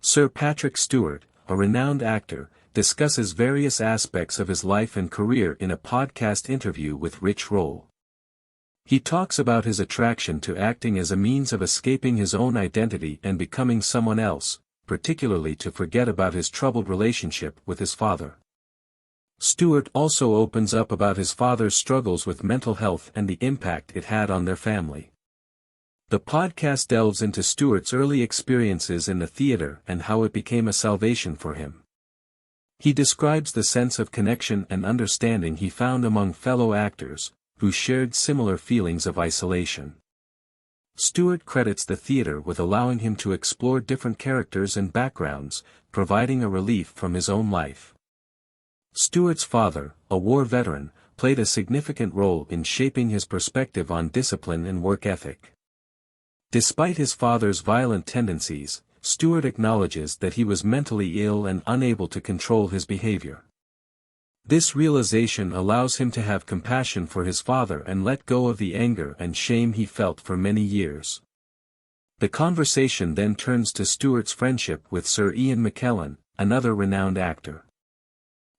Sir Patrick Stewart, a renowned actor, discusses various aspects of his life and career in a podcast interview with Rich Roll. He talks about his attraction to acting as a means of escaping his own identity and becoming someone else, particularly to forget about his troubled relationship with his father. Stewart also opens up about his father's struggles with mental health and the impact it had on their family. The podcast delves into Stewart's early experiences in the theater and how it became a salvation for him. He describes the sense of connection and understanding he found among fellow actors, who shared similar feelings of isolation. Stewart credits the theater with allowing him to explore different characters and backgrounds, providing a relief from his own life. Stewart's father, a war veteran, played a significant role in shaping his perspective on discipline and work ethic. Despite his father's violent tendencies, Stewart acknowledges that he was mentally ill and unable to control his behavior. This realization allows him to have compassion for his father and let go of the anger and shame he felt for many years. The conversation then turns to Stewart's friendship with Sir Ian McKellen, another renowned actor.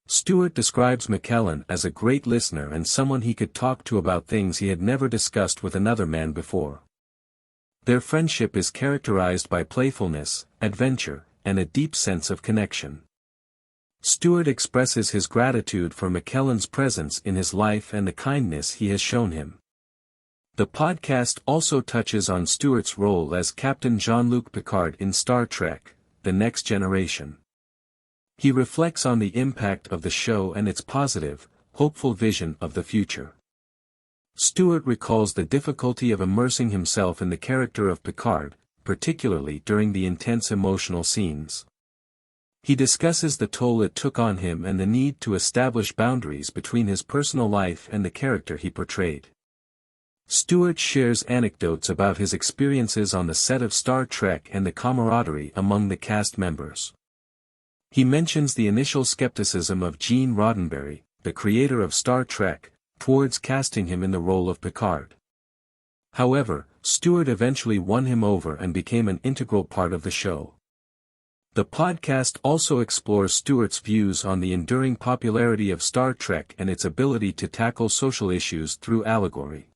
Stewart describes McKellen as a great listener and someone he could talk to about things he had never discussed with another man before. Their friendship is characterized by playfulness, adventure, and a deep sense of connection. Stewart expresses his gratitude for McKellen's presence in his life and the kindness he has shown him. The podcast also touches on Stewart's role as Captain Jean-Luc Picard in Star Trek: The Next Generation. He reflects on the impact of the show and its positive, hopeful vision of the future. Stewart recalls the difficulty of immersing himself in the character of Picard, particularly during the intense emotional scenes. He discusses the toll it took on him and the need to establish boundaries between his personal life and the character he portrayed. Stewart shares anecdotes about his experiences on the set of Star Trek and the camaraderie among the cast members. He mentions the initial skepticism of Gene Roddenberry, the creator of Star Trek, towards casting him in the role of Picard. However, Stewart eventually won him over and became an integral part of the show. The podcast also explores Stewart's views on the enduring popularity of Star Trek and its ability to tackle social issues through allegory.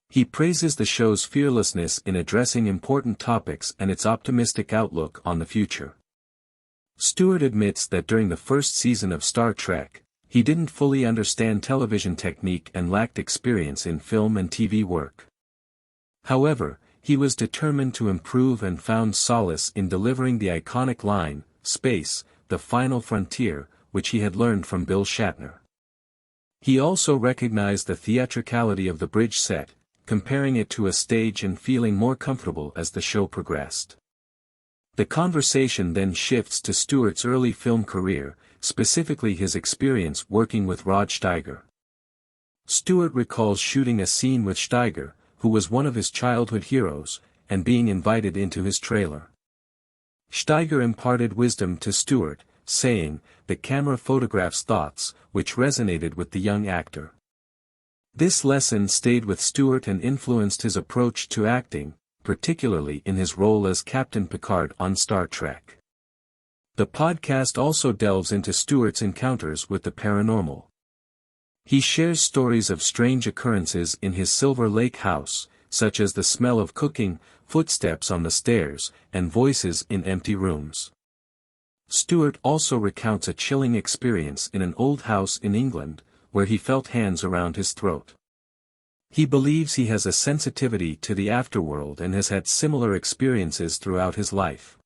He praises the show's fearlessness in addressing important topics and its optimistic outlook on the future. Stewart admits that during the first season of Star Trek, he didn't fully understand television technique and lacked experience in film and TV work. However, he was determined to improve and found solace in delivering the iconic line, "Space, the final frontier," which he had learned from Bill Shatner. He also recognized the theatricality of the bridge set, comparing it to a stage and feeling more comfortable as the show progressed. The conversation then shifts to Stewart's early film career, specifically his experience working with Rod Steiger. Stewart recalls shooting a scene with Steiger, who was one of his childhood heroes, and being invited into his trailer. Steiger imparted wisdom to Stewart, saying, "The camera photographs thoughts," which resonated with the young actor. This lesson stayed with Stewart and influenced his approach to acting, particularly in his role as Captain Picard on Star Trek. The podcast also delves into Stewart's encounters with the paranormal. He shares stories of strange occurrences in his Silver Lake house, such as the smell of cooking, footsteps on the stairs, and voices in empty rooms. Stewart also recounts a chilling experience in an old house in England, where he felt hands around his throat. He believes he has a sensitivity to the afterworld and has had similar experiences throughout his life.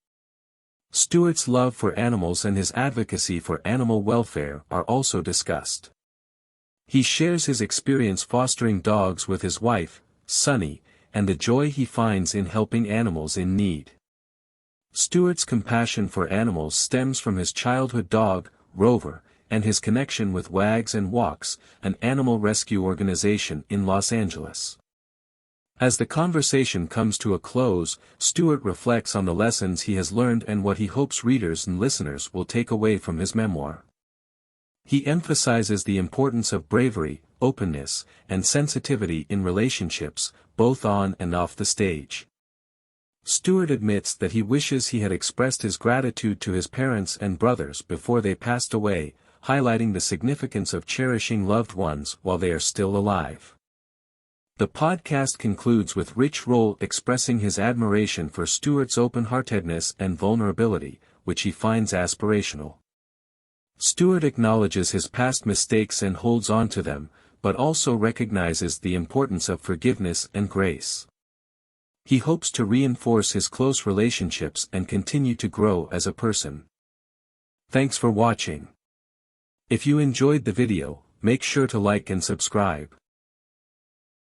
Stewart's love for animals and his advocacy for animal welfare are also discussed. He shares his experience fostering dogs with his wife, Sunny, and the joy he finds in helping animals in need. Stewart's compassion for animals stems from his childhood dog, Rover, and his connection with Wags and Walks, an animal rescue organization in Los Angeles. As the conversation comes to a close, Stewart reflects on the lessons he has learned and what he hopes readers and listeners will take away from his memoir. He emphasizes the importance of bravery, openness, and sensitivity in relationships, both on and off the stage. Stewart admits that he wishes he had expressed his gratitude to his parents and brothers before they passed away, highlighting the significance of cherishing loved ones while they are still alive. The podcast concludes with Rich Roll expressing his admiration for Stewart's open-heartedness and vulnerability, which he finds aspirational. Stewart acknowledges his past mistakes and holds on to them, but also recognizes the importance of forgiveness and grace. He hopes to reinforce his close relationships and continue to grow as a person. Thanks for watching. If you enjoyed the video, make sure to like and subscribe.